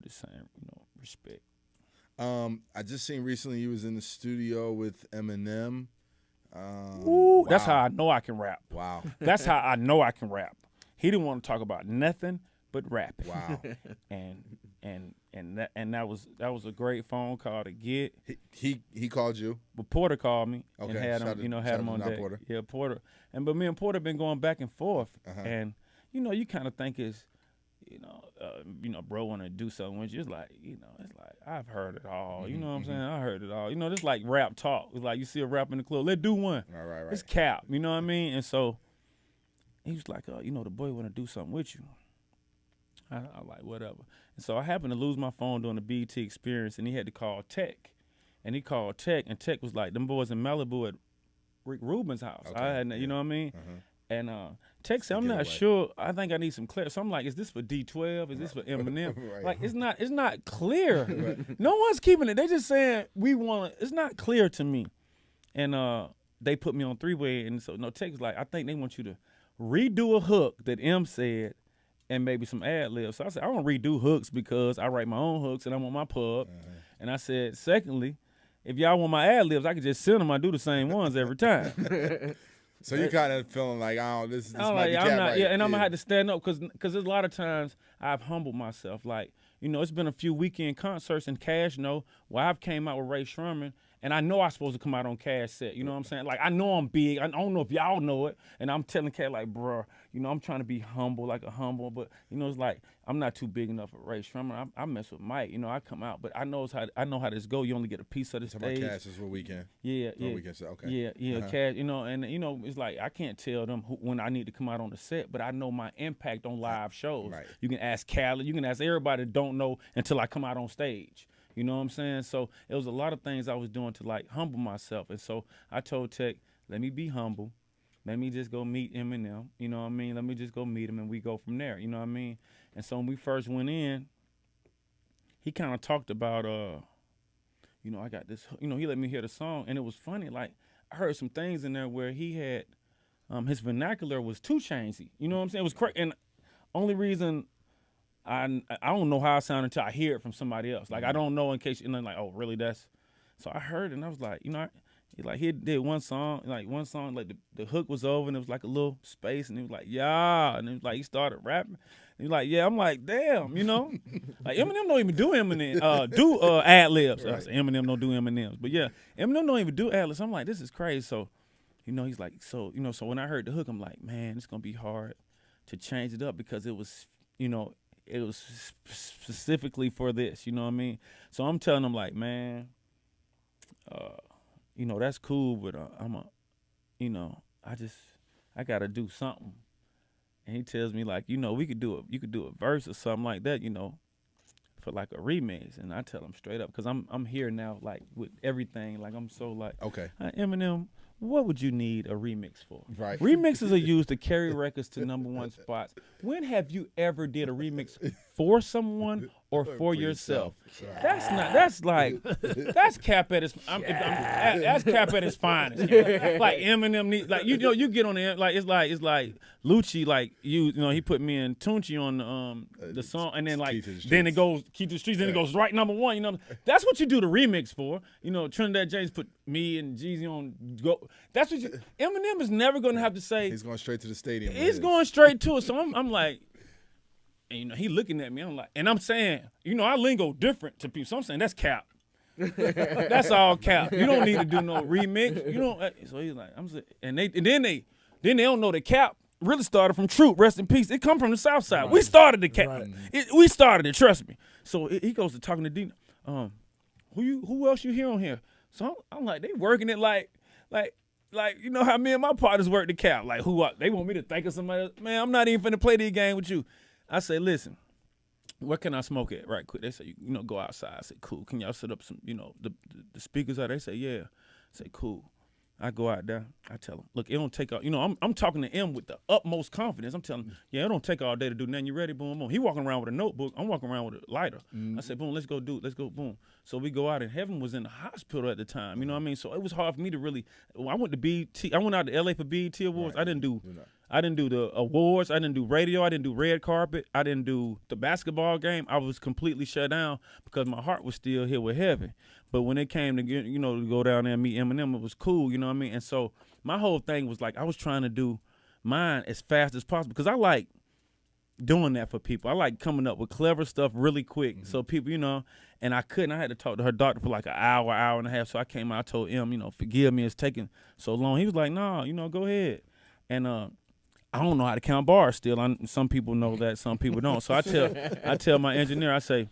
the same, respect. I just seen recently you was in the studio with Eminem. Ooh, Wow. that's how I know I can rap. Wow. That's how I know I can rap. He didn't want to talk about nothing but rapping. Wow. and that was a great phone call to get. He called you. But Porter called me and Okay. had Shout him, out- had shout him out on to deck. Porter. Yeah, Porter. But me and Porter been going back and forth, and you kind of think it's, bro want to do something with you. It's like, it's like I've heard it all. You know what I'm saying? I heard it all. This like rap talk. It's like you see a rap in the club, let's do one. Right. It's cap. You know what I mean? And so he was like, the boy want to do something with you. I like, whatever. And so I happened to lose my phone during the BET experience, and he had to call Tech. And he called Tech, and Tech was like, them boys in Malibu at Rick Rubin's house. Okay. I had, you know what I mean? And Tech said, I'm Get not away. sure. I think I need some clarity. So I'm like, is this for D12? Is this for Eminem? Right. Like, it's not clear. No one's keeping it. They just saying, it's not clear to me. And they put me on three-way, and so Tech was like, I think they want you to redo a hook that M said, and maybe some ad-libs. So I said, I don't redo hooks because I write my own hooks and I'm on my pub. And I said, secondly, if y'all want my ad-libs, I could just send them. I do the same ones every time. So you kind of feeling like, this I'm might like, be I'm cat not, right. yeah, and I'm gonna have to stand up because there's a lot of times I've humbled myself. Like, it's been a few weekend concerts and Cash where I've came out with Ray Sherman, and I know I'm supposed to come out on Cash set. You know what I'm saying? Like, I know I'm big. I don't know if y'all know it, and I'm telling Cash like, bruh, I'm trying to be humble, like a humble, but it's like I'm not too big enough for Ray Sherman. I mess with Mike. I come out, but I know how this go. You only get a piece of the stage. About Cash is what weekend. Yeah. Weekend set. Okay. Yeah, Cash, and it's like I can't tell them when I need to come out on the set, but I know my impact on live shows. Right. You can ask Khaled, you can ask everybody that don't know until I come out on stage. You know what I'm saying? So it was a lot of things I was doing to like humble myself. And so I told Tech, let me be humble. Let me just go meet Eminem. You know what I mean? Let me just go meet him and we go from there. You know what I mean? And so when we first went in, he kind of talked about, I got this, he let me hear the song. And it was funny. Like, I heard some things in there where he had, his vernacular was too Chainsy. You know what I'm saying? It was crazy. And only reason I don't know how I sound until I hear it from somebody else. Like, I don't know in case, like, oh, really, that's. So I heard it, and I was like, he did one song, like the hook was over, and it was like a little space, and he was like, yeah, and it was like he started rapping. And he was like, yeah, I'm like, damn, like Eminem don't even do ad-libs. Right. I said, Eminem don't do Eminems. But yeah, Eminem don't even do ad-libs. I'm like, this is crazy. So, he's like, so when I heard the hook, I'm like, man, it's going to be hard to change it up because it was, it was specifically for this, you know what I mean? So I'm telling him like, man, that's cool, but I gotta do something. And he tells me like, you could do a verse or something like that, for like a remix. And I tell him straight up, cause I'm here now, like with everything, like I'm so like, Okay. Eminem, what would you need a remix for? Right. Remixes are used to carry records to #1 spots. When have you ever did a remix for someone or for yourself? That's cap at its, that's cap at its finest. Like Eminem need, like, you get on there, like, it's like Lucci, like, he put me and Tunchi on the song, and then like, then it goes, Keep the Streets, then it goes right #1, that's what you do the remix for. Trinidad James put me and Jeezy on go. That's what Eminem is never going to have to say. He's going straight to the stadium. He's going straight to it. So I'm like, and, he looking at me. I'm like, and I'm saying, I lingo different to people. So I'm saying that's cap. That's all cap. You don't need to do no remix. You don't. So he's like, I'm saying, and then they don't know that cap really started from Troop. Rest in peace. It come from the South Side. Right. We started the cap. Right. We started it. Trust me. So he goes to talking to Dina. Who else you hear on here? So I'm like, they working it like how me and my partners work the cap. Like, they want me to think of somebody else. Man, I'm not even finna play this game with you. I say, listen, where can I smoke at right quick? They say, go outside. I say, cool. Can y'all set up some, the speakers out? They say, yeah. I say, cool. I go out there. I tell them, look, it don't take all, I'm talking to him with the utmost confidence. I'm telling him, yeah, it don't take all day to do nothing. You ready? Boom, boom. He walking around with a notebook. I'm walking around with a lighter. I say, boom, let's go, boom. So we go out, and Heaven was in the hospital at the time. You know what I mean? So it was hard for me to really. I went to BET. I went out to LA for BET Awards. Right. I didn't do the awards. I didn't do radio. I didn't do red carpet. I didn't do the basketball game. I was completely shut down because my heart was still here with heaven. But when it came to to go down there and meet Eminem, it was cool. You know what I mean? And so my whole thing was like I was trying to do mine as fast as possible because I like doing that for people. I like coming up with clever stuff really quick. So people, and I couldn't. I had to talk to her doctor for like an hour and a half. So I came out, I told him, forgive me, it's taking so long. He was like, no, go ahead. And I don't know how to count bars still. Some people know that, some people don't. So I tell my engineer, I say,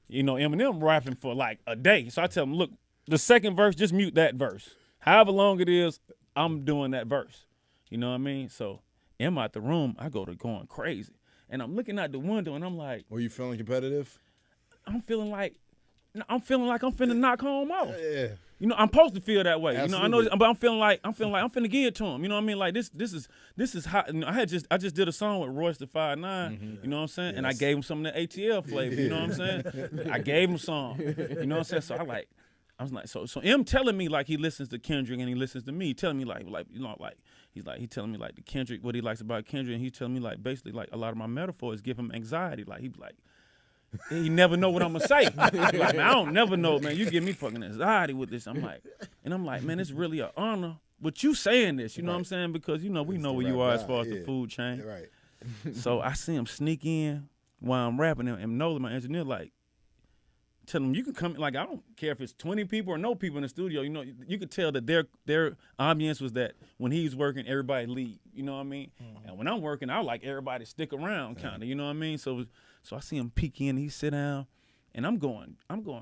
Eminem rapping for like a day. So I tell him, look, the second verse, just mute that verse. However long it is, I'm doing that verse. You know what I mean? So I'm out the room, I go to going crazy. And I'm looking out the window and I'm like, were you feeling competitive? I'm feeling like I'm finna knock home off. Yeah. I'm supposed to feel that way. Absolutely. I know this, but I'm feeling like I'm finna give it to him. You know what I mean? Like this is hot. I just did a song with Royce the 5'9", you know what I'm saying? Yes. And I gave him some of the ATL flavor, you know what I'm saying? I gave him some. You know what I'm saying? So I was like, so M telling me like he listens to Kendrick and he listens to me, telling me like he telling me like the Kendrick, what he likes about Kendrick, and he's telling me like basically like a lot of my metaphors give him anxiety. Like he be like, he never know what I'm gonna say. Like, man, I don't never know, man. You give me fucking anxiety with this. I'm like, man, it's really an honor with you saying this. You know what I'm saying? Because we know where you are as far as the food chain. Right. So I see him sneak in while I'm rapping, and Nolan, my engineer, like, tell him you can come. Like I don't care if it's 20 people or no people in the studio. You could tell that their ambience was that when he's working, everybody leave. You know what I mean? Mm-hmm. And when I'm working, I like everybody stick around, kind of. You know what I mean? So I see him peek in, he sit down, and I'm going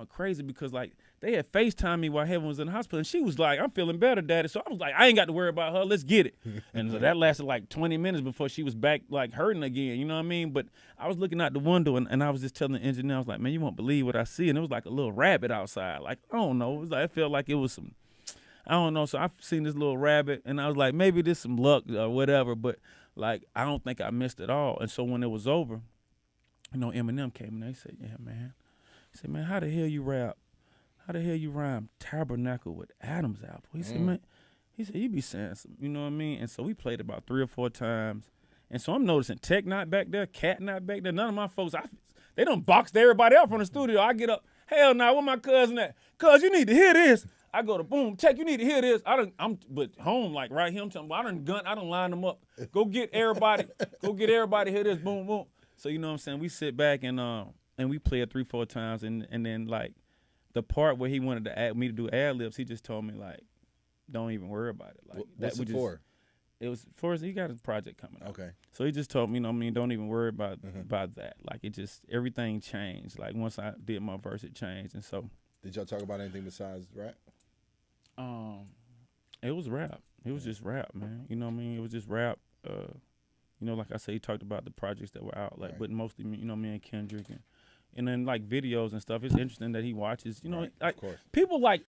crazy because like they had FaceTime me while Heaven was in the hospital, and she was like, "I'm feeling better, Daddy." So I was like, "I ain't got to worry about her. Let's get it." And so that lasted like 20 minutes before she was back like hurting again. You know what I mean? But I was looking out the window, and I was just telling the engineer, I was like, "Man, you won't believe what I see." And it was like a little rabbit outside. Like I don't know. It was like it felt like it was some. I don't know. So I seen this little rabbit, and I was like, maybe this some luck or whatever. But like I don't think I missed it all. And so when it was over, Eminem came and they said, "Yeah, man." He said, "Man, how the hell you rap? How the hell you rhyme Tabernacle with Adam's apple?" He said, "Man," he said, "You be saying some," you know what I mean? And so we played about 3 or 4 times. And so I'm noticing Tech not back there, Cat not back there. None of my folks, they done boxed everybody out from the studio. I get up, hell nah, where my cousin at? Cuz, you need to hear this. I go to boom, Tech, you need to hear this. But home, like right here, I done line them up. Go get everybody hear this, boom, boom. So you know what I'm saying? We sit back and we play it 3, 4 times, and then like the part where he wanted to me to do ad libs, he just told me like, don't even worry about it. Like what's it for? It was for he got his project coming up. Okay. So he just told me, don't even worry about that. Like it just everything changed. Like once I did my verse, it changed, and so. Did y'all talk about anything besides rap? It was rap. It was just rap, man. You know what I mean? It was just rap. Like I said, he talked about the projects that were out, like, but mostly, me and Kendrick, and then like videos and stuff. It's interesting that he watches. Like of course. People like